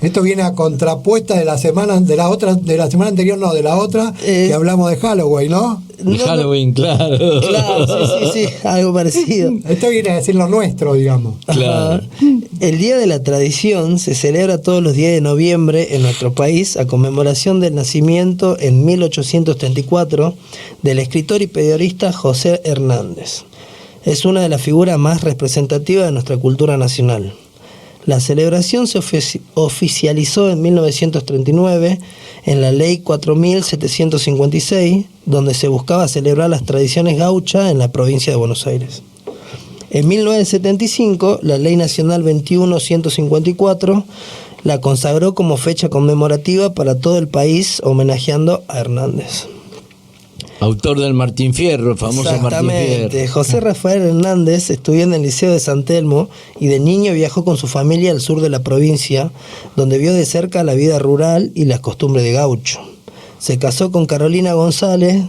Esto viene a contrapuesta de la semana anterior, no, de la otra, que hablamos de Halloween, ¿no? De Halloween, claro. Claro, sí, algo parecido. Esto viene a decir lo nuestro, digamos. Claro. El Día de la Tradición se celebra todos los días de noviembre en nuestro país a conmemoración del nacimiento en 1834 del escritor y periodista José Hernández. Es una de las figuras más representativas de nuestra cultura nacional. La celebración se oficializó en 1939 en la Ley 4756, donde se buscaba celebrar las tradiciones gauchas en la provincia de Buenos Aires. En 1975, la Ley Nacional 21154 la consagró como fecha conmemorativa para todo el país, homenajeando a Hernández. Autor del Martín Fierro, famoso Martín Fierro. José Rafael Hernández estudió en el Liceo de San Telmo y de niño viajó con su familia al sur de la provincia, donde vio de cerca la vida rural y las costumbres de gaucho. Se casó con Carolina González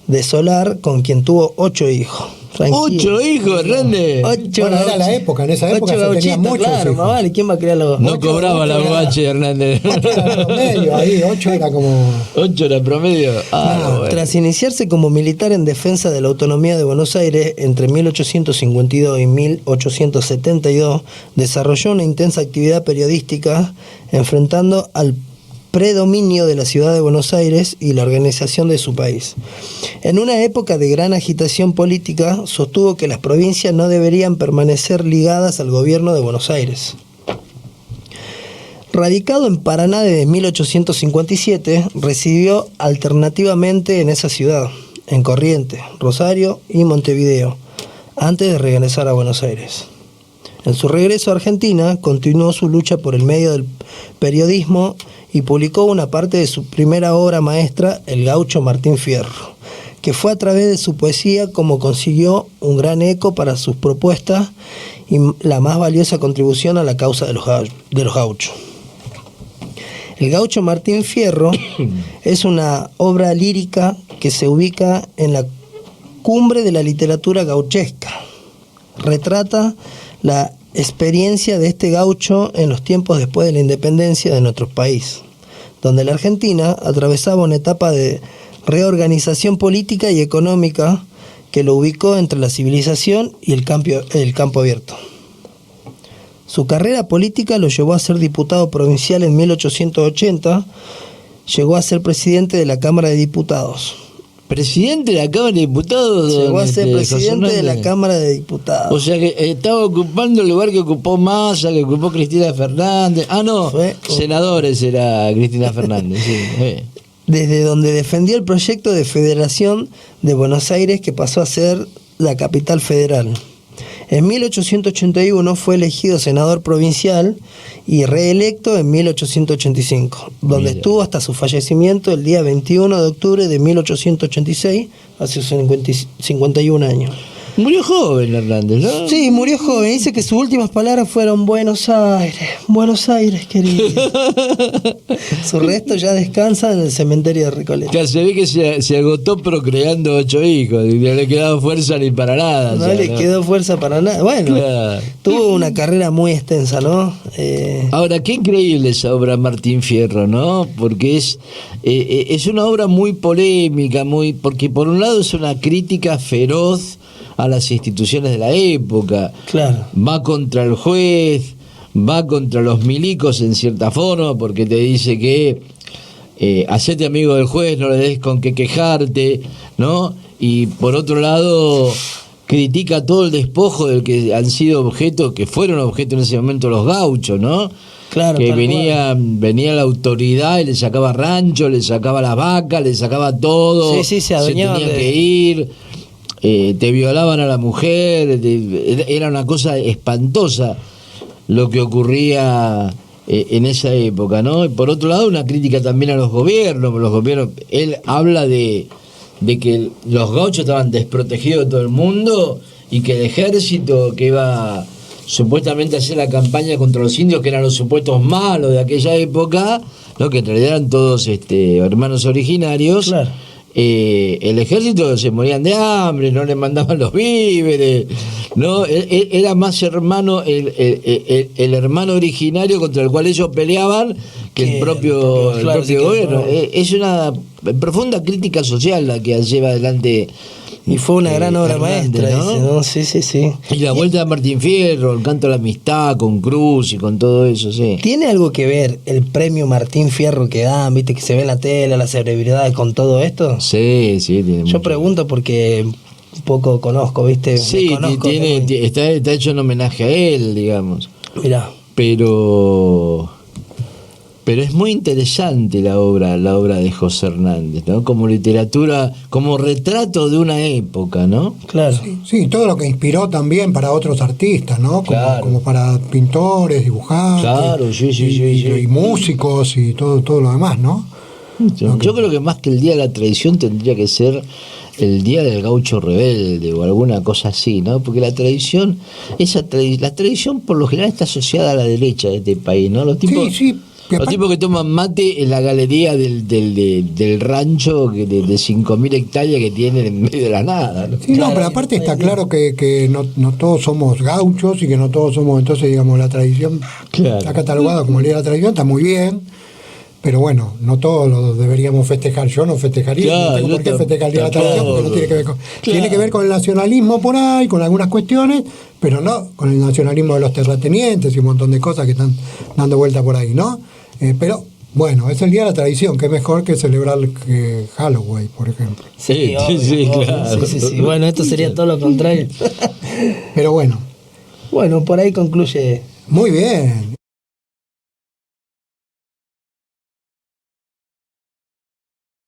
de Solar, con quien tuvo 8 hijos. Tranquilo. 8 hijos, Hernández. Bueno, era la época, en esa época se tenían muchos claro, hijos. Vale, ¿quién va a crear los? No cobraba la guache, Hernández. 8 era promedio, ahí 8 era como... 8 era promedio. Bueno. Tras iniciarse como militar en defensa de la autonomía de Buenos Aires entre 1852 y 1872, desarrolló una intensa actividad periodística enfrentando al predominio de la ciudad de Buenos Aires y la organización de su país. En una época de gran agitación política, sostuvo que las provincias no deberían permanecer ligadas al gobierno de Buenos Aires. Radicado en Paraná desde 1857, residió alternativamente en esa ciudad, en Corrientes, Rosario y Montevideo, antes de regresar a Buenos Aires. En su regreso a Argentina, continuó su lucha por el medio del periodismo y publicó una parte de su primera obra maestra, El Gaucho Martín Fierro, que fue a través de su poesía como consiguió un gran eco para sus propuestas y la más valiosa contribución a la causa de los gauchos. El Gaucho Martín Fierro es una obra lírica que se ubica en la cumbre de la literatura gauchesca. Retrata la experiencia de este gaucho en los tiempos después de la independencia de nuestro país, donde la Argentina atravesaba una etapa de reorganización política y económica que lo ubicó entre la civilización y el campo abierto. Su carrera política lo llevó a ser diputado provincial en 1880, llegó a ser presidente de la Cámara de Diputados. ¿Presidente de la Cámara de Diputados? Llegó a ser presidente de la Cámara de Diputados. O sea que estaba ocupando el lugar que ocupó Massa, que ocupó Cristina Fernández. Ah, no, senadores era Cristina Fernández. Sí. Desde donde defendió el proyecto de federación de Buenos Aires, que pasó a ser la capital federal. En 1881 fue elegido senador provincial y reelecto en 1885, donde estuvo hasta su fallecimiento el día 21 de octubre de 1886, hace 51 años. Murió joven Hernández, ¿no? Sí, murió joven. Dice que sus últimas palabras fueron Buenos Aires, querido. Su resto ya descansa en el cementerio de Recoleta. Que se ve que se agotó procreando 8 hijos, y no le quedaba fuerza ni para nada. No le quedó fuerza para nada. Bueno, claro. Tuvo una carrera muy extensa, ¿no? Ahora, qué increíble esa obra Martín Fierro, ¿no? Porque es una obra muy polémica, porque por un lado es una crítica feroz a las instituciones de la época. Claro. Va contra el juez, va contra los milicos en cierta forma, porque te dice que hacete amigo del juez, no le des con qué quejarte, ¿no? Y por otro lado critica todo el despojo del que han sido objeto, que fueron objeto en ese momento los gauchos, ¿no? Claro, que venía la autoridad y le sacaba rancho, le sacaba las vacas, le sacaba todo. Sí, se tenía que ir. Te violaban a la mujer, era una cosa espantosa lo que ocurría en esa época, ¿no? Y por otro lado, una crítica también a los gobiernos. Él habla de que los gauchos estaban desprotegidos de todo el mundo y que el ejército que iba supuestamente a hacer la campaña contra los indios, que eran los supuestos malos de aquella época, ¿no? Que en realidad eran todos hermanos originarios. Claro. el ejército se morían de hambre, no le mandaban los víveres, no era más hermano el hermano originario contra el cual ellos peleaban que el propio gobierno. Es una profunda crítica social la que lleva adelante. Y fue una gran obra maestra, ¿no? dice, ¿no? Sí, sí, sí. Y la vuelta de Martín Fierro, el canto a la amistad con Cruz y con todo eso, sí. ¿Tiene algo que ver el premio Martín Fierro que dan, viste, que se ve en la tele, las celebridades con todo esto? Sí, sí, tiene Yo pregunto porque un poco conozco, viste. Sí, está hecho en homenaje a él, digamos. Mirá. Pero es muy interesante la obra de José Hernández, ¿no? Como literatura, como retrato de una época, ¿no? Claro. Sí, todo lo que inspiró también para otros artistas, ¿no? Como para pintores, dibujantes. Claro, sí. Y músicos y todo lo demás, ¿no? Yo creo que más que el Día de la Tradición tendría que ser el Día del Gaucho Rebelde o alguna cosa así, ¿no? Porque la tradición, la tradición por lo general está asociada a la derecha de este país, ¿no? Los tipos, los tipos que toman mate en la galería del rancho de 5.000 hectáreas que tienen en medio de la nada, ¿no? Sí, no, pero aparte está claro que no todos somos gauchos y que no todos somos, entonces, digamos, la tradición está catalogada como el Día de la Tradición, está muy bien. Pero bueno, no todos lo deberíamos festejar. Yo no festejaría, no tengo por qué festejar el Día de la Tradición, porque no tiene que ver con... Tiene que ver con el nacionalismo por ahí, con algunas cuestiones, pero no con el nacionalismo de los terratenientes y un montón de cosas que están dando vuelta por ahí, ¿no? Pero bueno, es el Día de la Tradición, que es mejor que celebrar Halloween, por ejemplo. Sí, claro. Sí. Bueno, esto sería todo lo contrario. Pero bueno. Bueno, por ahí concluye... Muy bien.